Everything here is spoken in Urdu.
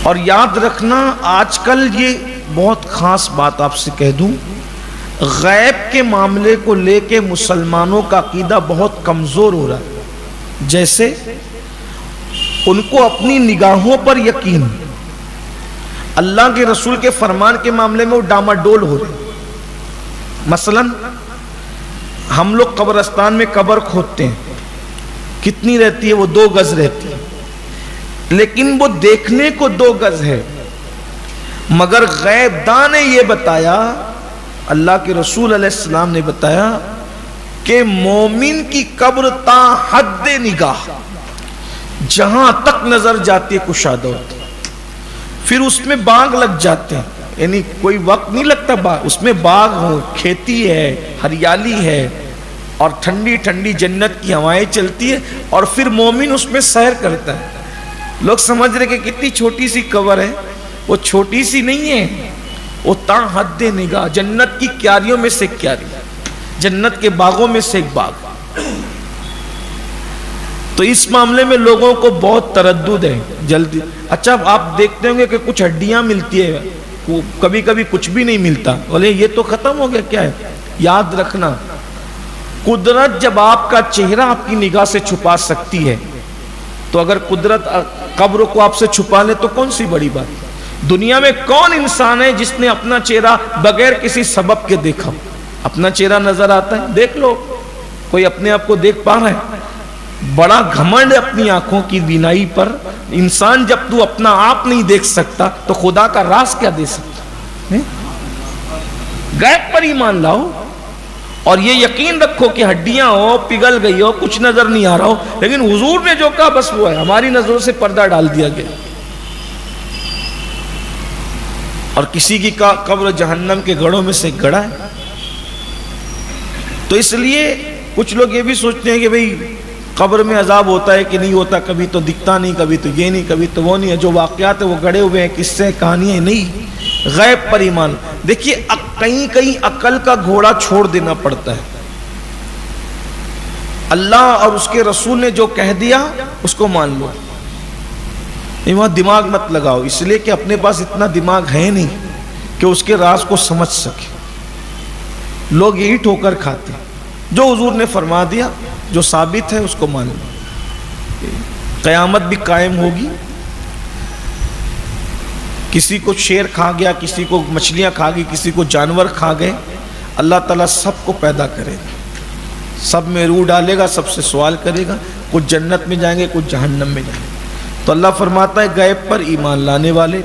اور یاد رکھنا، آج کل یہ بہت خاص بات آپ سے کہہ دوں، غیب کے معاملے کو لے کے مسلمانوں کا عقیدہ بہت کمزور ہو رہا ہے۔ جیسے ان کو اپنی نگاہوں پر یقین، اللہ کے رسول کے فرمان کے معاملے میں وہ ڈاماڈول ہو رہے۔ مثلا ہم لوگ قبرستان میں قبر کھودتے ہیں، کتنی رہتی ہے؟ وہ 2 گز رہتی ہے، لیکن وہ دیکھنے کو 2 گز ہے، مگر غیب داں نے یہ بتایا، اللہ کے رسول علیہ السلام نے بتایا کہ مومن کی قبر تا حد نگاہ، جہاں تک نظر جاتی ہے کشادہ ہوتی ہے۔ پھر اس میں باغ لگ جاتے ہیں، یعنی کوئی وقت نہیں لگتا باغ، اس میں باغ ہو، کھیتی ہے، ہریالی ہے، اور ٹھنڈی ٹھنڈی جنت کی ہوائیں چلتی ہے، اور پھر مومن اس میں سیر کرتا ہے۔ لوگ سمجھ رہے کہ کتنی چھوٹی سی قبر ہے، وہ چھوٹی سی نہیں ہے، وہ تا حد نگاہ، جنت کی کیاریوں میں سے ایک کیاری، جنت کے باغوں میں سے ایک باغ۔ تو اس معاملے میں لوگوں کو بہت تردد ہے جلدی۔ اچھا آپ دیکھتے ہوں گے کہ کچھ ہڈیاں ملتی ہے، کبھی کبھی کچھ بھی نہیں ملتا، بولے یہ تو ختم ہو گیا، کیا ہے؟ یاد رکھنا، قدرت جب آپ کا چہرہ آپ کی نگاہ سے چھپا سکتی ہے، تو اگر قدرت قبر کو آپ سے چھپا لے تو کون سی بڑی بات؟ دنیا میں کون انسان ہے جس نے اپنا چہرہ بغیر کسی سبب کے دیکھا؟ اپنا چہرہ نظر آتا ہے، دیکھ لو، کوئی اپنے آپ کو دیکھ پا رہا ہے؟ بڑا گھمنڈ اپنی آنکھوں کی بینائی پر۔ انسان جب تو اپنا آپ نہیں دیکھ سکتا تو خدا کا راز کیا دے سکتا؟ غیب پر ایمان لاؤ، اور یہ یقین رکھو کہ ہڈیاں ہو، پگھل گئی ہو، کچھ نظر نہیں آ رہا ہو، لیکن حضور نے جو کہا بس وہ ہے، ہماری نظروں سے پردہ ڈال دیا گیا۔ اور کسی کی قبر جہنم کے گڑھوں میں سے ایک گڑھا ہے۔ تو اس لیے کچھ لوگ یہ بھی سوچتے ہیں کہ بھئی قبر میں عذاب ہوتا ہے کہ نہیں ہوتا، کبھی تو دکھتا نہیں، کبھی تو یہ نہیں، کبھی تو وہ نہیں ہے، جو واقعات ہیں وہ گڑے ہوئے ہیں، قصے کہانیاں نہیں۔ غیب پر ایمان، دیکھیے کہیں کہیں عقل کا گھوڑا چھوڑ دینا پڑتا ہے۔ اللہ اور اس کے رسول نے جو کہہ دیا اس کو مان لو، وہاں دماغ مت لگاؤ، اس لیے کہ اپنے پاس اتنا دماغ ہے نہیں کہ اس کے راز کو سمجھ سکے۔ لوگ یہی ٹھوکر کھاتے ہیں، جو حضور نے فرما دیا، جو ثابت ہے اس کو مان لو۔ قیامت بھی قائم ہوگی، کسی کو شیر کھا گیا، کسی کو مچھلیاں کھا گئی، کسی کو جانور کھا گئے، اللہ تعالیٰ سب کو پیدا کرے گا، سب میں روح ڈالے گا، سب سے سوال کرے گا، کچھ جنت میں جائیں گے، کچھ جہنم میں جائیں گے۔ تو اللہ فرماتا ہے غیب پر ایمان لانے والے